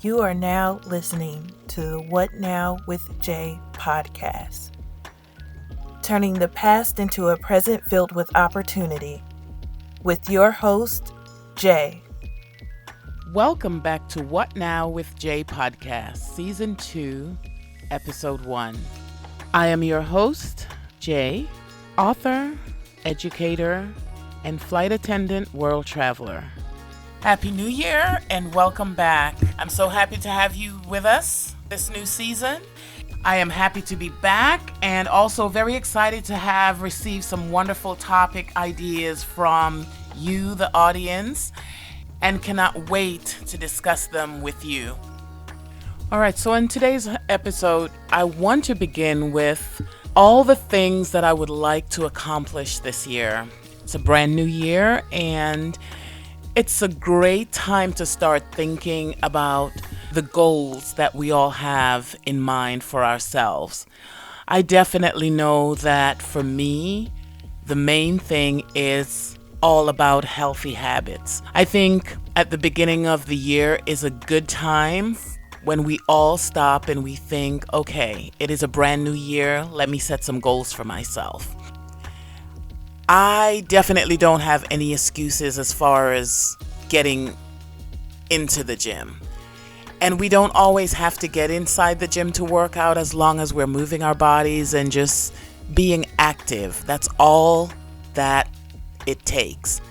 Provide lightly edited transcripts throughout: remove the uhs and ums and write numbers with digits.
You are now listening to the What Now with Jay podcast, turning the past into a present filled with opportunity, with your host, Jay. Welcome back to What Now with Jay podcast, Season 2, Episode 1. I am your host, Jay, author, educator, and flight attendant world traveler. Happy New Year and welcome back. I'm so happy to have you with us this new season. I am happy to be back and also very excited to have received some wonderful topic ideas from you, the audience, and cannot wait to discuss them with you. All right, so in today's episode, I want to begin with all the things that I would like to accomplish this year. It's a brand new year, and it's a great time to start thinking about the goals that we all have in mind for ourselves. I definitely know that for me, the main thing is all about healthy habits. I think at the beginning of the year is a good time when we all stop and we think, okay, it is a brand new year. Let me set some goals for myself. I definitely don't have any excuses as far as getting into the gym. And we don't always have to get inside the gym to work out as long as we're moving our bodies and just being active. That's all that it takes.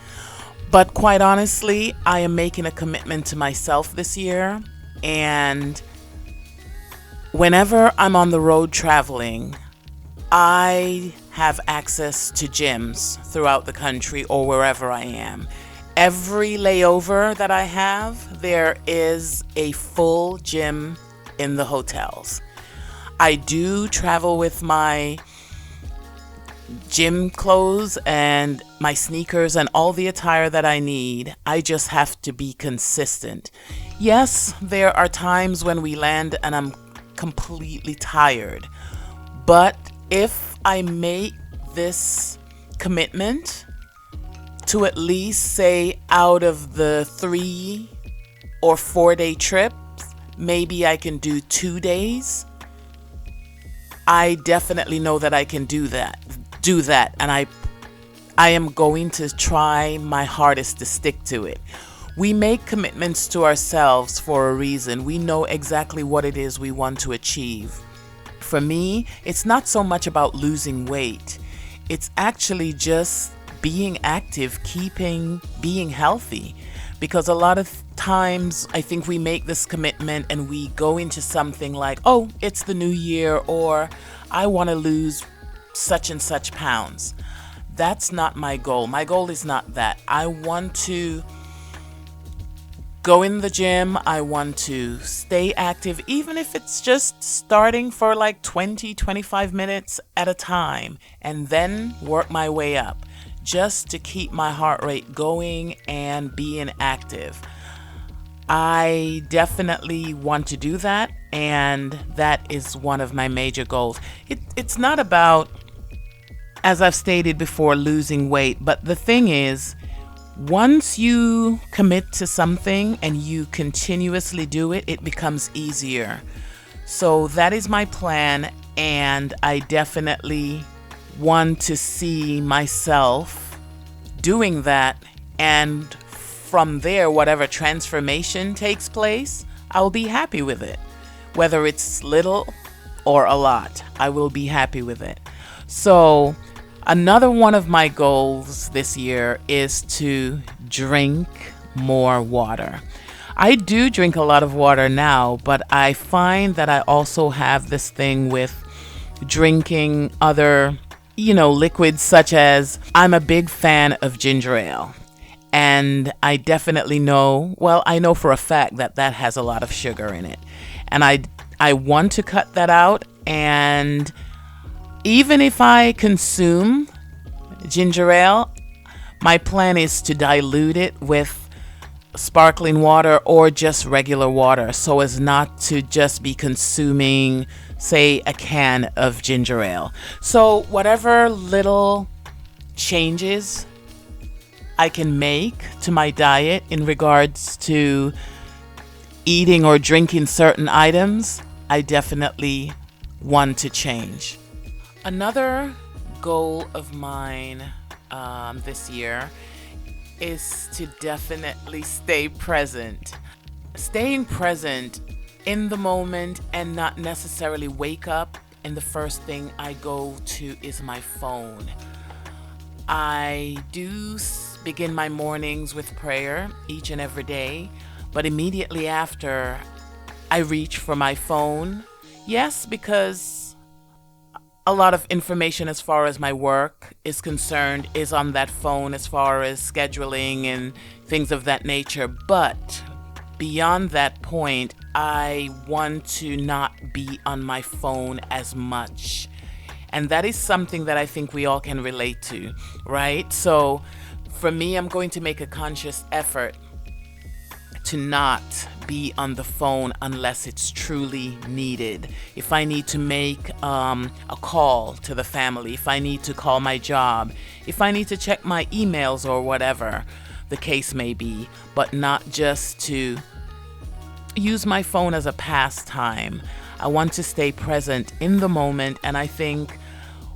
But quite honestly, I am making a commitment to myself this year. And whenever I'm on the road traveling, I have access to gyms throughout the country or wherever I am. Every layover that I have, there is a full gym in the hotels. I do travel with my gym clothes and my sneakers and all the attire that I need. I just have to be consistent. Yes, there are times when we land and I'm completely tired. But if I make this commitment to at least say out of the 3 or 4 day trip, maybe I can do 2 days. I definitely know that I can do that. And I am going to try my hardest to stick to it. We make commitments to ourselves for a reason. We know exactly what it is we want to achieve. For me, it's not so much about losing weight. It's actually just being active, being healthy. Because a lot of times I think we make this commitment and we go into something like, oh, it's the new year, or I want to lose such and such pounds. That's not my goal. My goal is not that. I want to go in the gym. I want to stay active, even if it's just starting for like 20-25 minutes at a time, and then work my way up just to keep my heart rate going and being active. I definitely want to do that, and that is one of my major goals. It's not about, as I've stated before, losing weight, but the thing is, once you commit to something and you continuously do it, it becomes easier. So that is my plan, and I definitely want to see myself doing that. And from there, whatever transformation takes place, I'll be happy with it. Whether it's little or a lot, I will be happy with it. So another one of my goals this year is to drink more water. I do drink a lot of water now, but I find that I also have this thing with drinking other, liquids, such as I'm a big fan of ginger ale. And I definitely know, I know for a fact that that has a lot of sugar in it. And I want to cut that out. And even if I consume ginger ale, my plan is to dilute it with sparkling water or just regular water, so as not to just be consuming, say, a can of ginger ale. So whatever little changes I can make to my diet in regards to eating or drinking certain items, I definitely want to change. Another goal of mine this year is to definitely stay present. Staying present in the moment and not necessarily wake up and the first thing I go to is my phone. I do begin my mornings with prayer each and every day, but immediately after I reach for my phone. Yes, because a lot of information as far as my work is concerned is on that phone as far as scheduling and things of that nature. But beyond that point, I want to not be on my phone as much. And that is something that I think we all can relate to, right? So for me, I'm going to make a conscious effort to not be on the phone unless it's truly needed. If I need to make a call to the family, if I need to call my job, if I need to check my emails or whatever the case may be, but not just to use my phone as a pastime. I want to stay present in the moment, and I think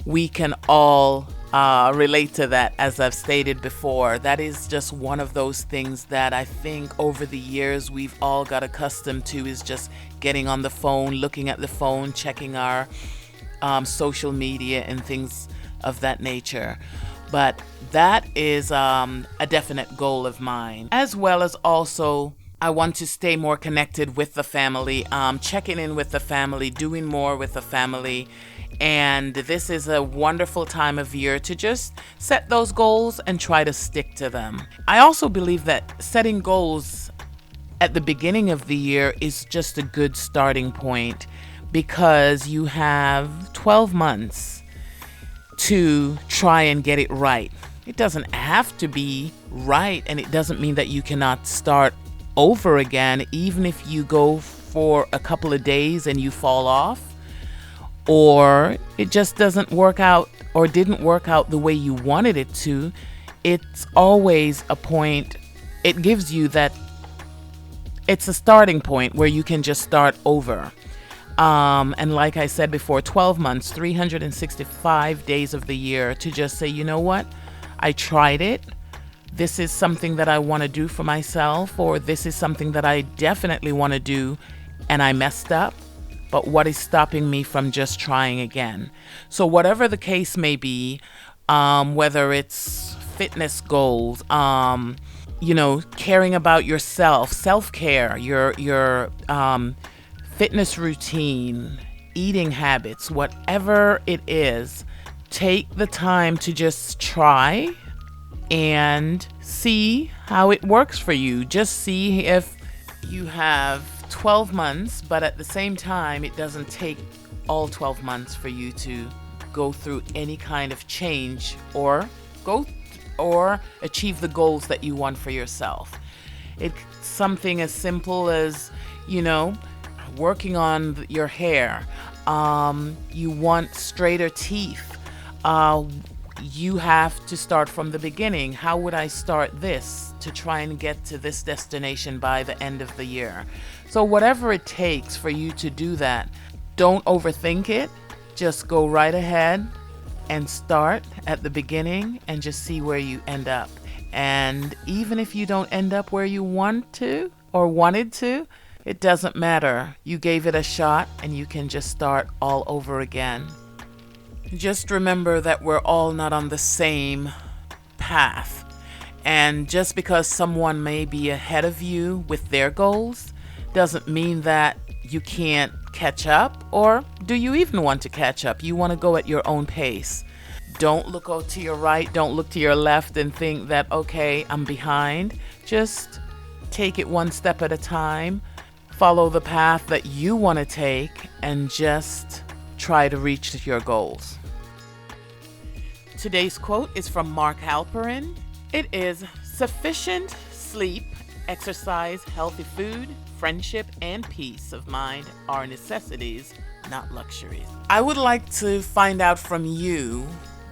we can all relate to that. As I've stated before, that is just one of those things that I think over the years we've all got accustomed to, is just getting on the phone, looking at the phone, checking our social media and things of that nature. But that is a definite goal of mine, as well as also I want to stay more connected with the family, checking in with the family, doing more with the family. And this is a wonderful time of year to just set those goals and try to stick to them. I also believe that setting goals at the beginning of the year is just a good starting point, because you have 12 months to try and get it right. It doesn't have to be right, and it doesn't mean that you cannot start over again, even if you go for a couple of days and you fall off, or it just doesn't work out or didn't work out the way you wanted it to. It's always a point. It gives you that it's a starting point where you can just start over. And like I said before, 12 months, 365 days of the year to just say, you know what? I tried it. This is something that I want to do for myself, or this is something that I definitely want to do and I messed up. But what is stopping me from just trying again? So whatever the case may be, whether it's fitness goals, caring about yourself, self-care, your fitness routine, eating habits, whatever it is, take the time to just try and see how it works for you. Just see if you have 12 months, but at the same time, it doesn't take all 12 months for you to go through any kind of change or achieve the goals that you want for yourself. It's something as simple as, working on your hair. You want straighter teeth. You have to start from the beginning. How would I start this to try and get to this destination by the end of the year? So whatever it takes for you to do that, don't overthink it. Just go right ahead and start at the beginning and just see where you end up. And even if you don't end up where you want to or wanted to, it doesn't matter. You gave it a shot and you can just start all over again. Just remember that we're all not on the same path. And just because someone may be ahead of you with their goals doesn't mean that you can't catch up, or do you even want to catch up? You want to go at your own pace. Don't look out to your right, don't look to your left and think that, okay, I'm behind. Just take it one step at a time. Follow the path that you want to take and just try to reach your goals. Today's quote is from Mark Halperin. It is, "Sufficient sleep, exercise, healthy food, friendship, and peace of mind are necessities, not luxuries." I would like to find out from you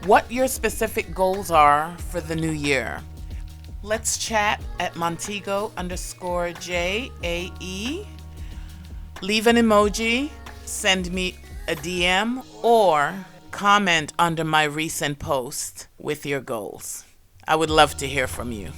what your specific goals are for the new year. let's chat at Montego_JAE. Leave an emoji, send me a DM, or comment under my recent post with your goals. I would love to hear from you.